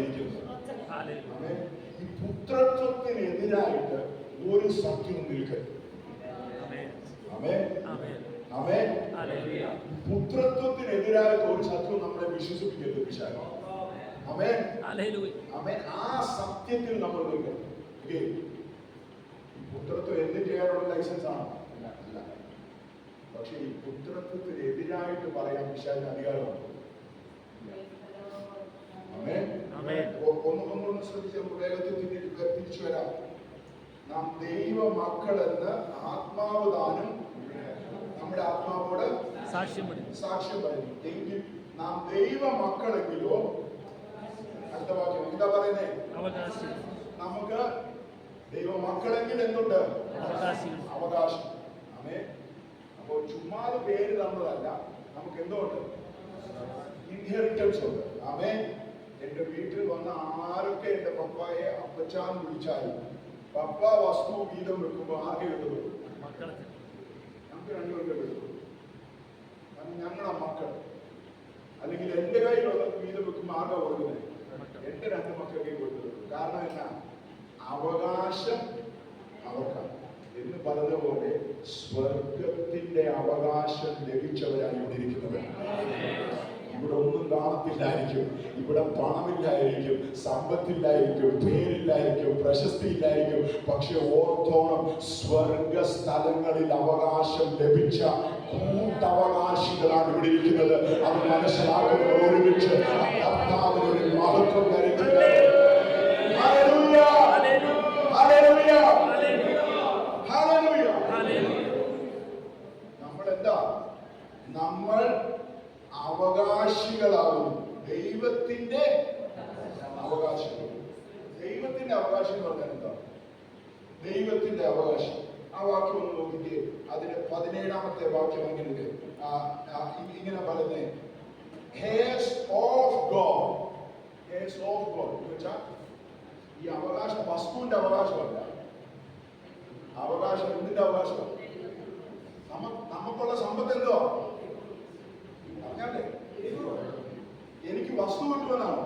ഇരിക്കുന്നത്. ഈ പുത്രത്വത്തിനെതിരായിട്ട് ഒരു സത്യവും നിൽക്കരുത്. പുത്രത്വത്തിനെതിരായിട്ട് ഒരു സത്യവും നമ്മളെ വിശ്വസിപ്പിക്കരുത് പിശാച്. ആ സത്യത്തിൽ നമ്മൾ നിൽക്കണം. പുത്രത്വം എന്ത് ചെയ്യാനുള്ള ലൈസൻസ് ആണ്? അല്ല. പക്ഷെ ഈ പുത്രത്വത്തിനെതിരായിട്ട് പറയാൻ പിശാചിന് അധികാരമുണ്ട്. ഒന്നൊന്ന് ശ്രദ്ധിച്ച് വേഗത്തിൽ തിരിച്ചു വരാം. നാം ദൈവ മക്കളെന്ന് ആത്മാവ് താനും നമ്മുടെ ആത്മാവോട് സാക്ഷ്യം പറയുന്നു. എങ്കിൽ നാം ദൈവ മക്കളെങ്കിലോ, അടുത്ത വാക്യം എന്താ പറയുന്നേ? നമുക്ക് ദൈവ മക്കളെങ്കിൽ എന്തുണ്ട്? അവകാശം. അപ്പോൾ ചുമ്മാതെ പേര് തന്നതല്ല, നമുക്ക് എന്തുണ്ട്? ഇൻഹെറിറ്റൻസ് ഉണ്ട്. എന്റെ വീട്ടിൽ വന്ന ആരൊക്കെ എന്റെ പപ്പായെ അപ്പച്ചാന്ന് വിളിച്ചാലും പപ്പ വസ്തു വീതം വെക്കുമ്പോൾ ആകെ ഉള്ളത് നമുക്ക് രണ്ടുപേർക്ക് എടുക്കും. ഞങ്ങളെ മക്കൾ അല്ലെങ്കിൽ എന്റെ കയ്യിലുള്ള വീതം വെക്കുമ്പോൾ ആകെ കൊടുക്കുന്നത് എന്റെ രണ്ട് മക്കൾക്കേ കൊടുക്കുന്നത്. കാരണം എന്നാ? അവകാശം അവർക്കാണ് എന്ന് പറഞ്ഞതുപോലെ സ്വർഗത്തിന്റെ അവകാശം ലഭിച്ചവരാണ് ഇവിടെ ഇരിക്കുന്നത്. ഇവിടെ ഒന്നും കാണത്തില്ലായിരിക്കും, ഇവിടെ പണമില്ലായിരിക്കും, സമ്പത്തില്ലായിരിക്കും, പേരില്ലായിരിക്കും, പ്രശസ്തി ഇല്ലായിരിക്കും. പക്ഷെ ഓർത്തോണം, സ്വർഗ സ്ഥലങ്ങളിൽ അവകാശം ലഭിച്ച കൂട്ടവകാശികളാണ് ഇവിടെ ഇരിക്കുന്നത്. അത് മനസ്സിലാക്കുന്നത് ഒരുമിച്ച് കർത്താവിനൊരു മഹത്വം വരുന്നത്. നമ്മളെന്താ? നമ്മൾ അവകാശികളാകുന്നു. ദൈവത്തിന്റെ അവകാശികൾ. ദൈവത്തിന്റെ അവകാശം എന്ന് പറഞ്ഞാൽ എന്താ? ദൈവത്തിന്റെ അവകാശം. ആ വാക്യം ഒന്ന് നോക്കിക്കേ. അതിന്റെ 17ാമത്തെ വാക്യം ഇങ്ങനെ പറയുന്നേ, heirs of God. heirs of God എന്ന് വെച്ചാൽ ഈ അവകാശം വസ്തുവിന്റെ അവകാശമല്ല. അവകാശം എന്തിന്റെ അവകാശം? നമുക്കുള്ള സമ്പത്ത് എന്തോ പറഞ്ഞാലേ, എനിക്ക് വസ്തു കിട്ടുമെന്നാണ്,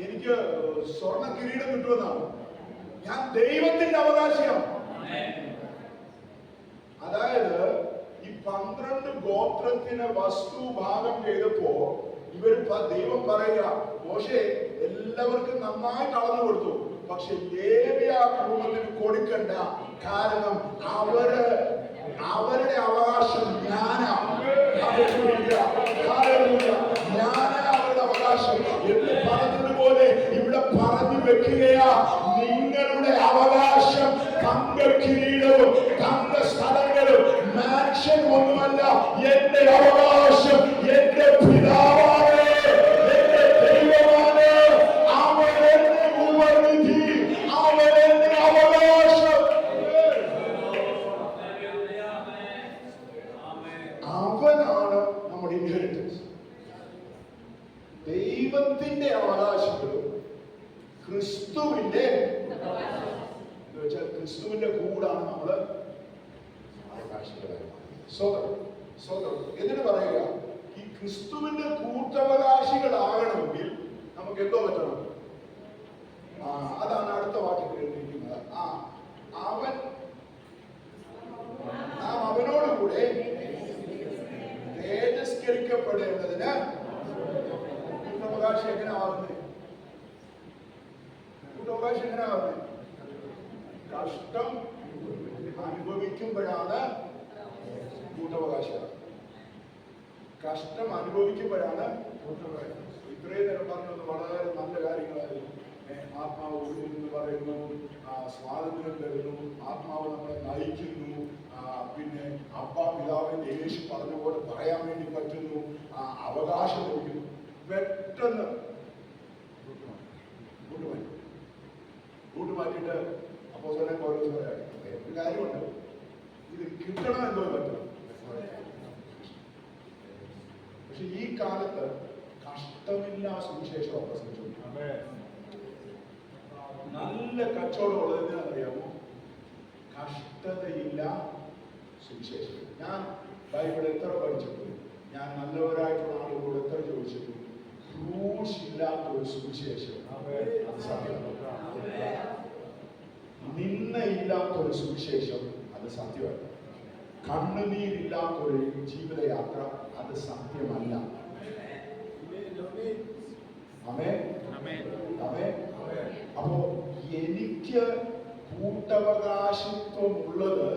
എനിക്ക് സ്വർണ്ണ കിരീടം കിട്ടുമെന്നാണ്. ഞാൻ ദൈവത്തിന്റെ അവകാശിയാണ്. അതായത് ഈ 12 ഗോത്രത്തിന് വസ്തു ഭാഗം ചെയ്തപ്പോ ദൈവം പറയുക, മോശെ എല്ലാവർക്കും നന്നായിട്ട് അളന്നു കൊടുത്തു, പക്ഷെ ലേവ്യ കുടുംബത്തിന് കൊടുക്കണ്ട. കാരണം അവരുടെ അവകാശം ഞാനാണ്. അവരുടെ അവകാശം എന്ന് പറഞ്ഞതുപോലെ ഇവിടെ പറഞ്ഞു വെക്കുകയാ, നിങ്ങളുടെ അവകാശം തങ്ക കിരീടവും തങ്ക സ്ഥലങ്ങളും മാൻഷൻ ഒന്നുമല്ല. എന്റെ അവകാശം എന്റെ പിതാവാണ്, എന്റെ ദൈവമാണ്. അവരെന്നെ ഉപനിധി, അവരെന്നെ അവകാശം. അവനാണ് നമ്മുടെ ഇൻഹെറിറ്റൻസ്. ദൈവത്തിന്റെ അവകാശങ്ങളും ക്രിസ്തുവിന്റെ എന്ന് വെച്ചാൽ ക്രിസ്തുവിന്റെ കൂടാണ് നമ്മള് അവകാശികളായി. എന്നിട്ട് പറയുക, ഈ ക്രിസ്തുവിന്റെ കൂട്ടവകാശികളാകണമെങ്കിൽ നമുക്ക് എന്തോ പറ്റണം? അതാണ് അടുത്ത വാക്യത്തിൽ എഴുതിയിരിക്കുന്നത്. നാം അവനോടുകൂടെ തേജസ്കരിക്കപ്പെടേണ്ടതിന് കൂട്ടവകാശി എങ്ങനെ ആവുന്നത്? കൂട്ടവകാശി എങ്ങനെ ആവുന്നത്? കഷ്ടം അനുഭവിക്കുമ്പോഴാണ് കൂട്ടവകാശികൾ. കഷ്ടം അനുഭവിക്കുമ്പോഴാണ് കൂട്ടവകാശി. ഇത്രയും നേരം പറഞ്ഞത് വളരെ നല്ല കാര്യങ്ങളായിരുന്നു. ആത്മാവ് എന്ന് പറയുന്നു, സ്വാതന്ത്ര്യം തരുന്നു, ആത്മാവ് നമ്മളെ നയിക്കുന്നു, പിന്നെ അപ്പ പിതാവിന്റെ യേശു പറഞ്ഞ പോലെ പറയാൻ വേണ്ടി പറ്റുന്നു, അവകാശം ലഭിക്കുന്നു. പെട്ടെന്ന് കൂട്ടുമാറ്റിയിട്ട് അപ്പോസ്തലൻ പൗലോസ് പറയാം, ഒരു കാര്യമുണ്ട്, ഇത് കിട്ടണം എന്തോ പറ്റണം. പക്ഷെ ഈ കാലത്ത് കഷ്ടമില്ലാ സുവിശേഷം പ്രസംഗിച്ചു. നല്ല കച്ചവടമുള്ളത് എന്തിനാണെന്നറിയാമോ? കഷ്ടതയില്ല സുവിശേഷം. ഞാൻ ബൈബിൾ എത്ര പഠിച്ചിട്ടുണ്ട്, ഞാൻ നല്ലവരായിട്ടുള്ള ആളുകളോട് എത്ര ചോദിച്ചിട്ടുണ്ട്, ഫ്രൂട്ട്സ് ഇല്ലാത്ത ഇല്ലാത്തൊരു സുവിശേഷം അത് സത്യമാണ്. നിന്നയില്ലാത്തൊരു സുവിശേഷം അത് സത്യമല്ല. കണ്ണുനീരില്ലാത്തൊരു ജീവിതയാത്ര അത് സത്യമല്ല. അപ്പോ എനിക്ക് കൂട്ടവകാശിത്വമുള്ളത്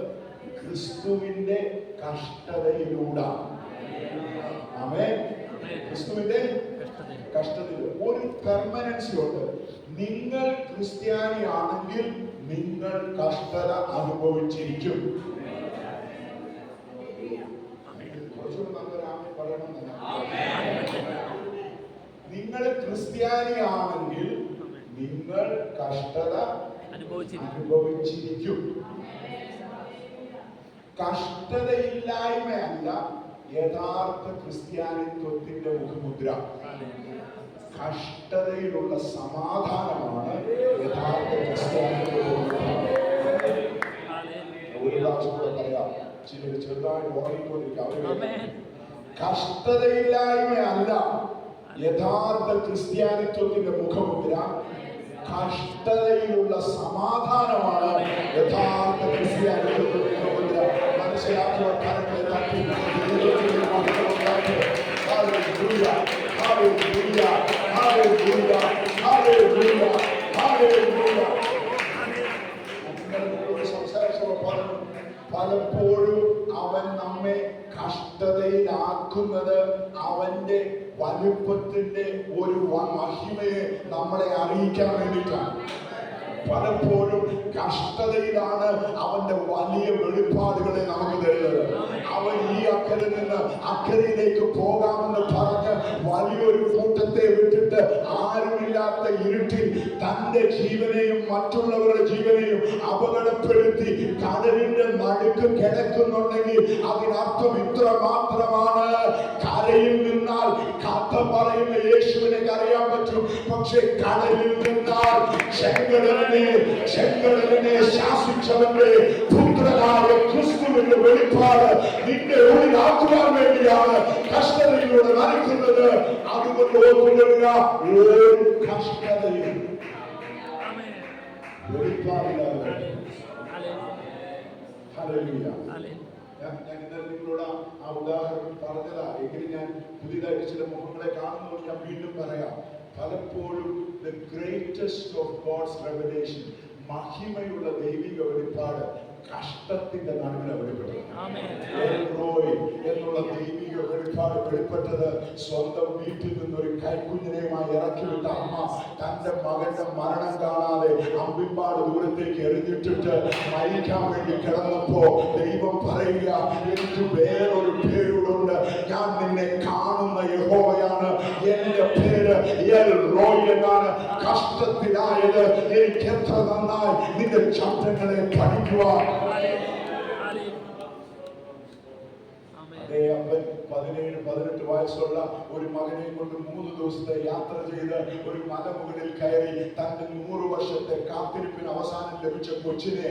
ക്രിസ്തുവിന്റെ കഷ്ടതയിലൂടെയാണ്. ക്രിസ്തുവിന്റെ കഷ്ടതയിൽ ഒരു പെർമനൻസി ഉണ്ട്. നിങ്ങൾ ക്രിസ്ത്യാനിയാണെങ്കിൽ നിങ്ങൾ കഷ്ടത അനുഭവിച്ചിരിക്കും. നിങ്ങൾ ക്രിസ്ത്യാനിയാണെങ്കിൽ നിങ്ങൾ കഷ്ടത അനുഭവിച്ചിരിക്കും. കഷ്ടതയില്ലായ്മയല്ല യഥാർത്ഥ ക്രിസ്ത്യാനിത്വത്തിന്റെ മുഖമുദ്ര. കഷ്ടതയിലുള്ള സമാധാനമാണ് യഥാർത്ഥ ക്രിസ്ത്യാനിത്വത്തിന്റെ. ഒരു പ്രാവശ്യം കൂടെ പറയാം, ചിലർ ചെറുതായി ഉറങ്ങിക്കൊണ്ടിരിക്കുക. കഷ്ടതയില്ലായ്മയല്ല യഥാർത്ഥ ക്രിസ്ത്യാനിത്വത്തിന്റെ മുഖമുദ്ര. കഷ്ടതയിലുള്ള സമാധാനമാണ് യഥാർത്ഥ ക്രിസ്ത്യാനിത്വത്തിന്റെ മുഖമുദ്ര. മനസ്സിലാക്കിയവർ കരങ്ങളെ തട്ടി സംസാരിച്ചപ്പോൾ പറഞ്ഞു, പലപ്പോഴും അവൻ നമ്മെ കഷ്ടതയിലാക്കുന്നത് അവന്റെ വലുപ്പത്തിന്റെ ഒരു മഹിമയെ നമ്മളെ അറിയിക്കാൻ വേണ്ടിയിട്ടാണ്. പലപ്പോഴും കഷ്ടതയിലാണ് അവന്റെ വലിയ വെളിപ്പാടുകളെ നമുക്ക് തരുന്നത്. അവൻ ഈ അക്കരയിൽ നിന്ന് അക്കരയിലേക്ക് പോകാമെന്ന് പറഞ്ഞ് വലിയൊരു കൂട്ടത്തെ വിട്ടിട്ട് ആരുമില്ലാത്ത ഇരുട്ടിൽ തന്റെ ജീവനെയും മറ്റുള്ളവരുടെ ജീവനെയും അപകടപ്പെടുത്തി കടലിന്റെ നടുക്ക് കിടക്കുന്നുണ്ടെങ്കിൽ അതിനർത്ഥം ഇത്ര മാത്രമാണ്. കരയിൽ നിന്നാൽ കഥ പറയുന്ന യേശുവിനെ അറിയാൻ പറ്റും. പക്ഷെ കടലിൽ നിന്നാൽ ചെങ്കടലിനെ ശാസിച്ചവന്റെ പുത്രനായ ക്രിസ്തുവിന്റെ വെളിപ്പാട് നിന്റെ ഉള്ളിലാക്കുവാൻ വേണ്ടിയാണ് കഷ്ടതയിലൂടെ നയിക്കുന്നത്. അതുകൊണ്ട് ഓർമ്മിക്കുക, ഒരു കഷ്ടതയും വെളിപ്പാടില്ലാതെ ഞാൻ ഇന്നലെ നിങ്ങളോട് ആ ഉദാഹരണം പറഞ്ഞതാ. എങ്കിലും ഞാൻ പുതിയതായിട്ട് ചില മുഖങ്ങളെ കാണുമ്പോൾ ഞാൻ വീണ്ടും പറയാം. പലപ്പോഴും the greatest of God's revelation, മഹിമയുള്ള ദൈവിക വെളിപ്പാട് കഷ്ടത്തിന്റെ നടുവിലാണ് വെളിപ്പെട്ടത്. എന്നുള്ള ദൈവിക വെളിപ്പാട് വെളിപ്പെട്ടത് സ്വന്തം വീട്ടിൽ നിന്നൊരു കൈക്കുഞ്ഞിനെയുമായി ഇറക്കിവിട്ട അമ്മ തന്റെ മകന്റെ മരണം കാണാതെ അമ്പിമ്പാട് ദൂരത്തേക്ക് എറിഞ്ഞിട്ടിട്ട് മരിക്കാൻ വേണ്ടി കിടന്നപ്പോ ദൈവം പറയുക, എനിക്ക് വേറൊരു പേരുണ്ട്, ഞാൻ നിന്നെ കാണുന്ന യഹോവയാണ്, എന്റെ പേര് എൽ റോയ് എന്നാണ്. കഷ്ടത്തിലായത് എനിക്ക് എത്ര നന്നായി നിന്റെ ചട്ടങ്ങളെ പഠിക്കുവാൻ. അതേ അപ്പൻ 17-18 വയസ്സുള്ള ഒരു മകനെ കൊണ്ട് 3 ദിവസത്തെ യാത്ര ചെയ്ത് ഒരു മലമുകളിൽ കയറി തന്റെ 100 വർഷത്തെ കാത്തിരിപ്പിന് അവസാനം ലഭിച്ച കൊച്ചിനെ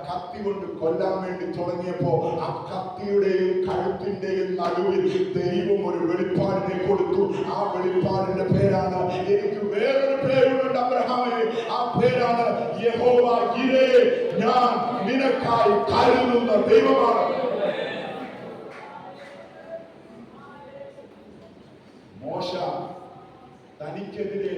കത്തി കൊണ്ട് കൊല്ലാൻ വേണ്ടി തുടങ്ങിയപ്പോ ആ കത്തിയുടെയും കഴുത്തിന്റെയും നടുവിൽ ദൈവം ഒരു വെളിപ്പാടിനെ കൊടുത്തു. ആ വെളിപ്പാടിന്റെ പേരാണ്, എനിക്ക് വേറൊരു പേരുണ്ട് അബ്രഹാമേ, ആ പേരാണ് യഹോവ യിരേ, ഞാൻ നിനക്കായി കരുതുന്ന ദൈവമാണ്. മോശ തനിക്കെതിരെ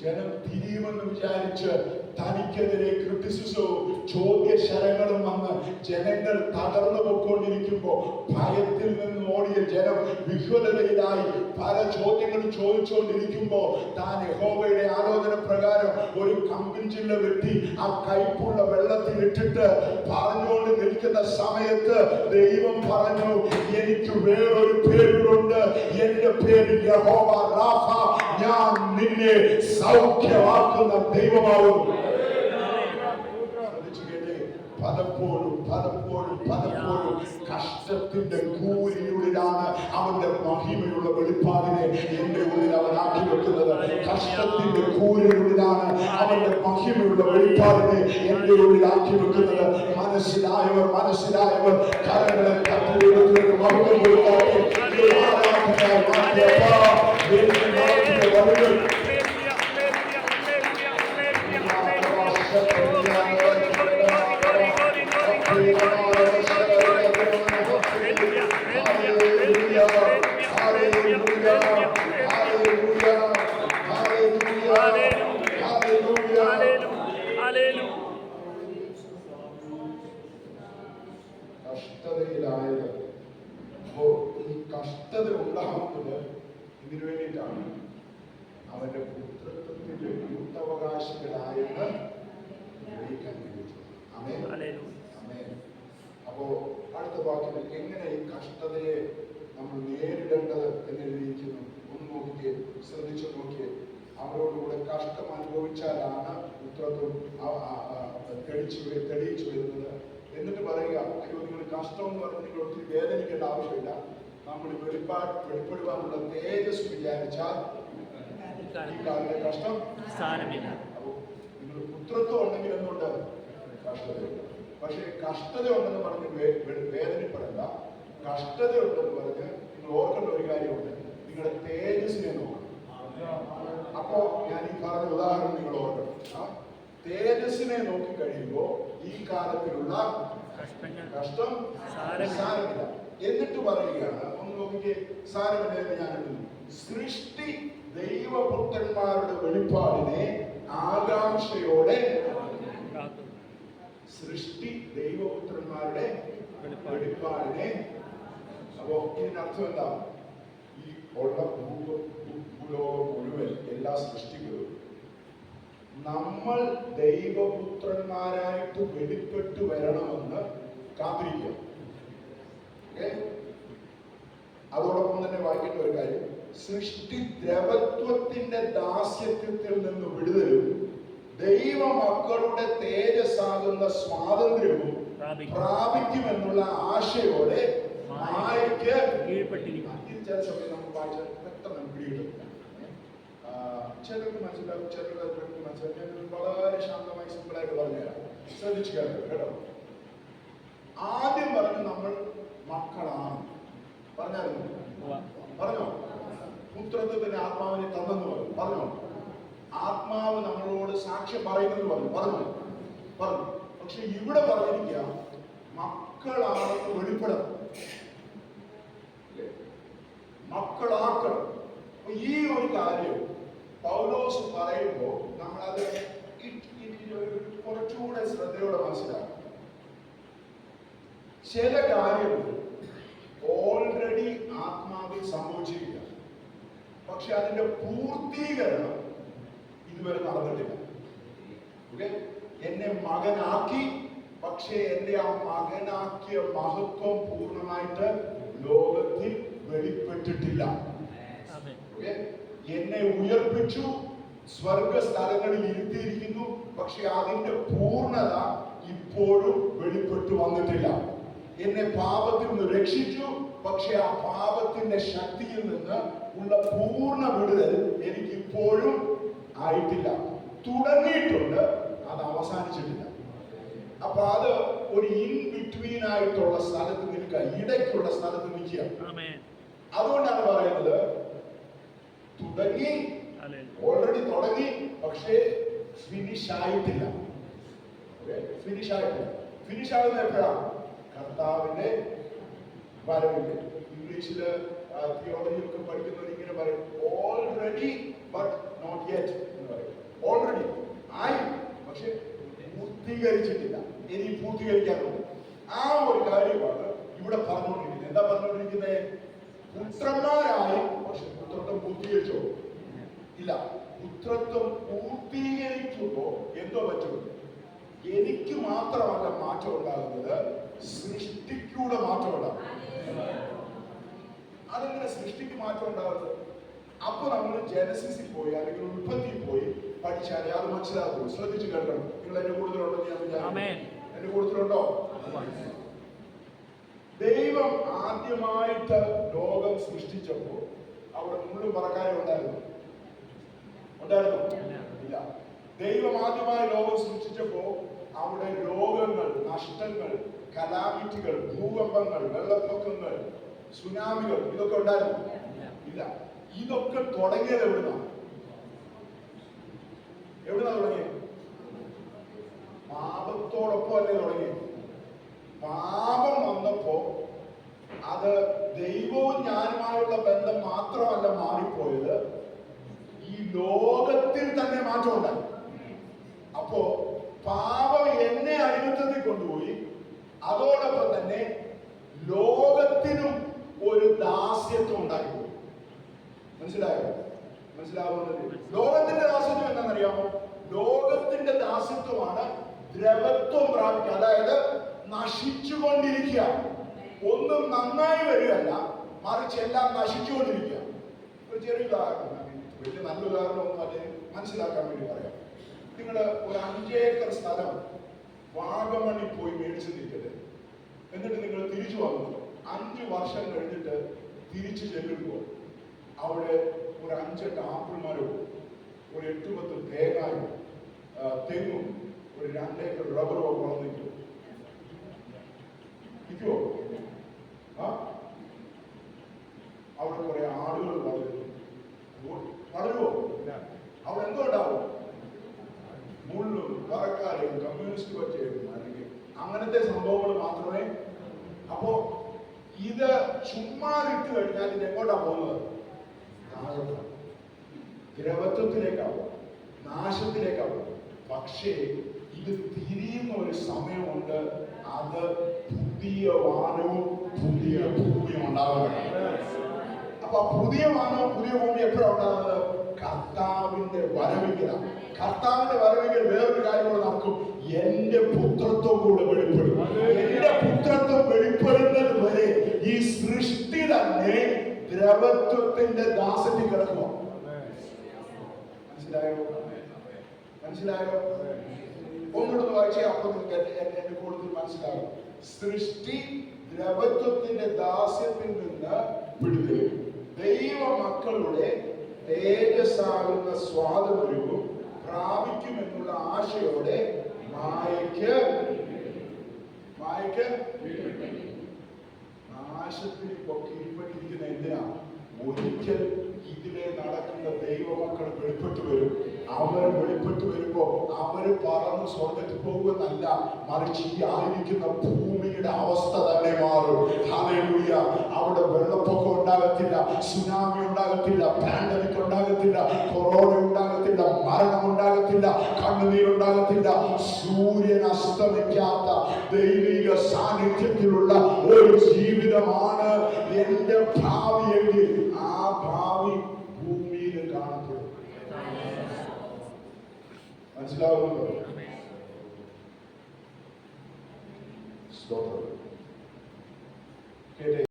ജനം തിരിയുമെന്ന് വിചാരിച്ച് തനിക്കെതിരെ ക്രിറ്റിസിസവും ചോദ്യശരങ്ങളും വന്ന് ജനങ്ങൾ തകർന്നു പോയിക്കൊണ്ടിരിക്കുമ്പോൾ ഭയത്തിൽ നിന്ന് ഓടിയ ജനം വിഹ്വലതയിലായി പല ചോദ്യങ്ങൾ ചോദിച്ചുകൊണ്ടിരിക്കുമ്പോൾ താൻ യഹോവയുടെ ആലോചന പ്രകാരം ഒരു കമ്പിൻ ചില്ല വെട്ടി ആ കയ്പുള്ള വെള്ളത്തിൽ ഇട്ടിട്ട് പറഞ്ഞുകൊണ്ട് നിൽക്കുന്ന സമയത്ത് ദൈവം പറഞ്ഞു, എനിക്ക് വേറൊരു പേരുണ്ട്, എന്റെ പേര് യഹോവ റാഫ, ഞാൻ നിന്നെ സൗഖ്യമാക്കുന്ന ദൈവമാകും. പലപ്പോഴും കഷ്ടത്തിന്റെ കൂരിനുള്ളിലാണ് അവന്റെ മഹിമയുള്ള വെളിപ്പാടിനെ എന്റെ ഉള്ളിൽ അവൻ ആക്കി വെക്കുന്നത്. കഷ്ടത്തിന്റെ കൂരിനുള്ളിലാണ് അവന്റെ മഹിമയുള്ള വെളിപ്പാടിനെ എന്റെ ഉള്ളിൽ ആക്കി വെക്കുന്നത്. മനസ്സിലായവർ കരങ്ങളെ തട്ടിയെടുക്കുന്നത് മഹത്വം കൊടുക്കാതെ വേണ്ടിയിട്ടാണ് അവന്റെ പുത്രത്വത്തിന്റെ കൂട്ടവകാശികളായെന്ന് ഗ്രഹിക്കാൻ വേണ്ടിയിട്ടുള്ളത്. ആമേൻ. ആമേൻ. അപ്പോ അടുത്ത വാക്യം എങ്ങനെ ഈ കഷ്ടതയെ നമ്മൾ നേരിടേണ്ടത് എന്നെഴുതിയിരിക്കുന്നു. ഒന്ന് നോക്കിയേ, ശ്രദ്ധിച്ചു നോക്കിയേ. അവരോടുകൂടെ കഷ്ടം അനുഭവിച്ചാലാണ് പുത്രത്വം തെളിയിച്ചു വരുന്നത്. എന്നിട്ട് പറയുക, അയ്യോ നിങ്ങൾ കഷ്ടം എന്ന് പറഞ്ഞ് നിങ്ങൾ ഒത്തിരി വേദനിക്കേണ്ട ആവശ്യമില്ല. നമ്മൾ വെളിപ്പെടുവാനുള്ള തേജസ് വിചാരിച്ചാൽ ഈ കാലത്തെ കഷ്ടം സാരമില്ല. അപ്പൊ നിങ്ങൾ പുത്രത്വം ഉണ്ടെങ്കിൽ എന്തുണ്ട്? കഷ്ടതയുണ്ട്. പക്ഷേ കഷ്ടത ഉണ്ടെന്ന് പറഞ്ഞ് വേദനപ്പെടണ്ട. കഷ്ടത ഉണ്ടെന്ന് പറഞ്ഞ് നിങ്ങൾ ഓർക്കേണ്ട ഒരു കാര്യമുണ്ട്, നിങ്ങളുടെ തേജസ്സിനെ നോക്കണം. അപ്പോ ഞാൻ ഈ പറഞ്ഞ ഉദാഹരണം നിങ്ങൾ ഓർക്കണം. തേജസ്സിനെ നോക്കി കഴിയുമ്പോ ഈ കാലത്തിലുള്ള കഷ്ടം സാരമില്ല. എന്നിട്ട് പറയുകയാണ്, ഒന്ന് നോക്കിക്കേ, സാരമില്ല എന്ന് ഞാൻ എഴുതുന്നു. സൃഷ്ടി ദൈവപുത്രന്മാരുടെ വെളിപ്പാടിനെ ആകാംക്ഷയോടെ, സൃഷ്ടി ദൈവപുത്രന്മാരുടെ വെളിപ്പാടിനെ. അപ്പോ ഇതിനർത്ഥം എന്താ? ഈ ഉള്ള ഭൂലോകം മുഴുവൻ എല്ലാ സൃഷ്ടികളും നമ്മൾ ദൈവപുത്രന്മാരായിട്ട് വെളിപ്പെട്ടു വരണമെന്ന് കാത്തിരിക്കുക. അതോടൊപ്പം തന്നെ വായിക്കേണ്ട ഒരു കാര്യം, സൃഷ്ടി ദ്രവത്വത്തിന്റെ ദാസ്യത്വത്തിൽ നിന്ന് വിടുതലും ദൈവമക്കളുടെ തേജസ്സാകുന്ന സ്വാതന്ത്ര്യവും പ്രാപിക്കുമെന്നുള്ള ആശയോടെ മായയ്ക്ക് കീഴ്പ്പെട്ടിരിക്കും. ചില സമയം നമുക്ക് വായിച്ചാൽ പെട്ടെന്ന് പിടികിട്ടും. ചിലർക്ക് മനസ്സിലാവും, ചിലർക്ക് മനസ്സിലാവും. വളരെ ശാന്തമായി സിമ്പിളായിട്ട് പറഞ്ഞുതരാം, ശ്രദ്ധിച്ചു കേൾക്കുക കേട്ടോ. ആദ്യം പറഞ്ഞു നമ്മൾ മക്കളാണ്. പറഞ്ഞായിരുന്നു? പറഞ്ഞോ? പുത്രത്വത്തിന് ആത്മാവിനെ തന്നെന്ന് പറഞ്ഞോ? ആത്മാവ് നമ്മളോട് സാക്ഷ്യം പറയുന്നെന്ന് പറഞ്ഞു. പക്ഷെ ഇവിടെ പറഞ്ഞിരിക്കുക മക്കളാണെന്ന് വെളിപ്പെടണം, മക്കളാക്കണം. ഈ ഒരു കാര്യം പൗലോസ് പറയുമ്പോൾ നമ്മളത് കുറച്ചുകൂടെ ശ്രദ്ധയോടെ മനസ്സിലാക്കണം. ചില കാര്യങ്ങൾ ഓൾറെഡി ആത്മാവിൽ സംഭവിച്ചിരിക്കുക, പക്ഷെ അതിന്റെ പൂർത്തീകരണം ഇതുവരെ നടന്നിട്ടില്ല. ഓക്കെ, എന്നെ മകനാക്കി, പക്ഷേ എന്റെ ആ മകനാക്കിയ മഹത്വം പൂർണ്ണമായിട്ട് ലോകത്തിൽ വെളിപ്പെട്ടിട്ടില്ല. എന്നെ ഉയർപ്പിച്ചു, സ്വർഗസ്ഥലങ്ങളിൽ ഇരുത്തിയിരിക്കുന്നു, പക്ഷെ അതിന്റെ പൂർണ്ണത ഇപ്പോഴും വെളിപ്പെട്ടു വന്നിട്ടില്ല. എന്നെ പാപത്തിൽ നിന്ന് രക്ഷിച്ചു, പക്ഷെ ആ പാപത്തിന്റെ ശക്തിയിൽ നിന്ന് ഉള്ള പൂർണ്ണ വിടുതൽ എനിക്ക് ഇപ്പോഴും ആയിട്ടില്ല. തുടങ്ങിയിട്ടുണ്ട്, അത് അവസാനിച്ചിട്ടില്ല. അപ്പൊ അത് ഒരു ഇൻ ബിറ്റ്വീൻ ആയിട്ടുള്ള സ്ഥലത്ത് നിൽക്കുക, ഇടയ്ക്കുള്ള സ്ഥലത്ത് നിൽക്കുക. അതുകൊണ്ടാണ് പറയുന്നത് തുടങ്ങി, ഓൾറെഡി തുടങ്ങി, പക്ഷേ ഫിനിഷ് ആയിട്ടില്ല. ഫിനിഷ് ആകുന്ന എപ്പോഴാണ്? കർത്താവിന്റെ വരവില്. ഇംഗ്ലീഷില് തിയോളജി ഒക്കെ പഠിക്കുന്നവർ ഇങ്ങനെ പറയും, ഓൾറെഡി ബട്ട് നോട്ട് യെറ്റ് എന്ന് പറയും. ഓൾറെഡി ആയി, പക്ഷെ പൂർത്തീകരിച്ചിട്ടില്ല, ഇനി പൂർത്തീകരിക്കാനുണ്ട്. ആ ഒരു കാര്യമാണ് ഇവിടെ പറഞ്ഞുകൊണ്ടിരിക്കുന്നത്. എന്താ പറഞ്ഞുകൊണ്ടിരിക്കുന്നത്? പുത്രന്മാരായി, പക്ഷെ പുത്രത്വം പൂർത്തീകരിച്ചോ? ഇല്ല. പുത്രത്വം പൂർത്തീകരിക്കുമ്പോ എന്തോ പറ്റും? എനിക്ക് മാത്രമല്ല മാറ്റം ഉണ്ടാകുന്നത്, സൃഷ്ടിക്കൂടെ മാറ്റം ഉണ്ടാകും. അതെങ്ങനെ സൃഷ്ടിക്ക് മാറ്റം ഉണ്ടാകുന്നത്? അപ്പൊ നമ്മൾ ജനസിസിൽ പോയി അല്ലെങ്കിൽ ഉൽപ്പത്തിയിൽ പോയി പഠിച്ചാലേ അത് മനസ്സിലാകും. ശ്രദ്ധിച്ചു കേൾക്കണം. നിങ്ങൾ എന്റെ കൂടുതലുണ്ടോ? എന്റെ കൂടുതലുണ്ടോ? ദൈവം ആദ്യമായിട്ട് ലോകം സൃഷ്ടിച്ചപ്പോ അവിടെ മുള്ളും പറക്കാനും ഉണ്ടായിരുന്നു? ഇല്ല. ദൈവം ആദ്യമായി ലോകം സൃഷ്ടിച്ചപ്പോ അവിടെ രോഗങ്ങൾ, നഷ്ടങ്ങൾ, കലാമിറ്റികൾ, ഭൂകമ്പങ്ങൾ, വെള്ളപ്പൊക്കങ്ങൾ, സുനാമികൾ ഇതൊക്കെ ഉണ്ടായിരുന്നു? ഇല്ല. ഇതൊക്കെ തുടങ്ങിയത് എവിടുന്നാണ്? തുടങ്ങിയത്? പാപത്തോടൊപ്പം അല്ലേ തുടങ്ങിയത്? പാപം വന്നപ്പോ അത് ദൈവവും ഞാനുമായുള്ള ബന്ധം മാത്രമല്ല മാറിപ്പോയത്, ഈ ലോകത്തിൽ തന്നെ മാറ്റം ഉണ്ടായി. അപ്പോ പാപം എന്നെ അടിമത്തത്തിൽ കൊണ്ടുപോയി, അതോടൊപ്പം തന്നെ ലോകത്തിനും ഒരു ദാസ്യത്വം ഉണ്ടായിപ്പോയി. മനസ്സിലായോ? മനസ്സിലാവുന്നത്? ലോകത്തിന്റെ ദാസ്യത്വം എന്താണെന്നറിയാമോ? ലോകത്തിന്റെ ദാസ്യത്വമാണ് ദ്രവത്വം പ്രാപിക്കുക, അതായത് നശിച്ചുകൊണ്ടിരിക്കുക. ഒന്നും നന്നായി വരികയല്ല, മറിച്ച് എല്ലാം നശിച്ചുകൊണ്ടിരിക്കുക. ഒരു ചെറിയ ഉദാഹരണം, വലിയ നല്ല ഉദാഹരണമൊന്നും അത് മനസ്സിലാക്കാൻ വേണ്ടി പറയാം. നിങ്ങൾ ഒരു 5 ഏക്കർ സ്ഥലം വാഗമണിൽ പോയി മേടിച്ച് നിൽക്കരുത്. എന്നിട്ട് നിങ്ങൾ തിരിച്ചു വന്നു 5 വർഷം കഴിഞ്ഞിട്ട് തിരിച്ചു ചെല്ലുമ്പോൾ അവിടെ ഒരു 5-8 ആപ്പിൾ മരവും ഒരു 8-10 തേങ്ങായും തെങ്ങും ഒരു 2 ഏക്കർ റബ്ബറും ഒക്കെ വളർന്നിരിക്കും. നിൽക്കുമോ? അവിടെ കുറെ ആടുകൾ വളരുമോ? അവിടെ എന്തോ ഉണ്ടാവും? മുള്ളും പറക്കാരെയും കമ്മ്യൂണിസ്റ്റ് പറ്റിയും അല്ലെങ്കിൽ അങ്ങനത്തെ സംഭവങ്ങൾ മാത്രമേ. അപ്പോ ഇത് ചുമ്മാ ഇട്ട് കഴിഞ്ഞാൽ ഇത് എങ്ങോട്ടാ പോകുന്നത്? ദ്രവത്വത്തിലേക്കാവും, നാശത്തിലേക്കാവും. പക്ഷേ ഇത് തിരിയുന്ന ഒരു സമയമുണ്ട്. അത് പുതിയ വാനവും പുതിയ ഭൂമിയും ഉണ്ടാവുകയാണ്. അപ്പൊ പുതിയ വാനവും പുതിയ ഭൂമി എപ്പോഴാണ് ഉണ്ടാകുന്നത്? കർത്താവിന്റെ വരവിക്കലാണ്. കർത്താവിന്റെ വരവിക്കൽ വേറൊരു കാര്യം കൂടെ നടക്കും. എന്റെ പുത്രത്വം കൂടെ വെളിപ്പെടും. എന്റെ പുത്രത്വം വെളിപ്പെടുന്നത് വരെ ഈ സൃഷ്ടി തന്നെ ദ്രവത്വത്തിന്റെ ദാസ്യത്തിൽ കിടക്കുമോ? മനസ്സിലായോ? ഒന്നുകൂടെ വായിച്ചേ, അപ്പൊ നിങ്ങൾക്ക് എന്റെ കൂടുതൽ മനസ്സിലാകും. സൃഷ്ടി ദ്രവത്വത്തിന്റെ ദാസ്യത്തിൽ നിന്ന് വിടുതലും ദൈവ മക്കളുടെ തേജസ്സാകുന്ന സ്വാതന്ത്ര്യവും പ്രാപിക്കുമെന്നുള്ള ആശയോടെ മായയ്ക്ക് നാശത്തിൽ ഇപ്പോൾ കീഴ്പ്പെട്ടിരിക്കുന്ന എന്തിനാ? ഒരിക്കൽ ഇതിലെ നടക്കുന്ന ദൈവമക്കൾ വെളിപ്പെട്ടു വരും. അവർ വെളിപ്പെട്ടു വരുമ്പോ അവര് പറന്ന് സ്വർഗത്തിൽ പോകുമെന്നല്ല, മറിച്ച് ഈ ആയിരിക്കുന്ന ഭൂമിയുടെ അവസ്ഥ തന്നെ മാറും. ഹല്ലേലൂയ! അവിടെ വെള്ളപ്പൊക്കം ഉണ്ടാകത്തില്ല, സുനാമി ഉണ്ടാകത്തില്ല, പാൻഡമിക് ഉണ്ടാകത്തില്ല, കൊറോണ ഉണ്ടാകത്തില്ല, മരണം ഉണ്ടാകത്തില്ല, കണ്ണുനീരുണ്ടാകത്തില്ല. സൂര്യൻ അസ്തമിക്കാത്ത ദൈവിക സാന്നിധ്യത്തിലുള്ള ഒരു ജീവിതമാണ് എന്റെ ഭാവിയെങ്കിൽ ആ ഭാവി ഭൂമിയിൽ കാണപ്പെടും. മനസ്സിലാവുന്നുണ്ടോ? സ്തോത്രം.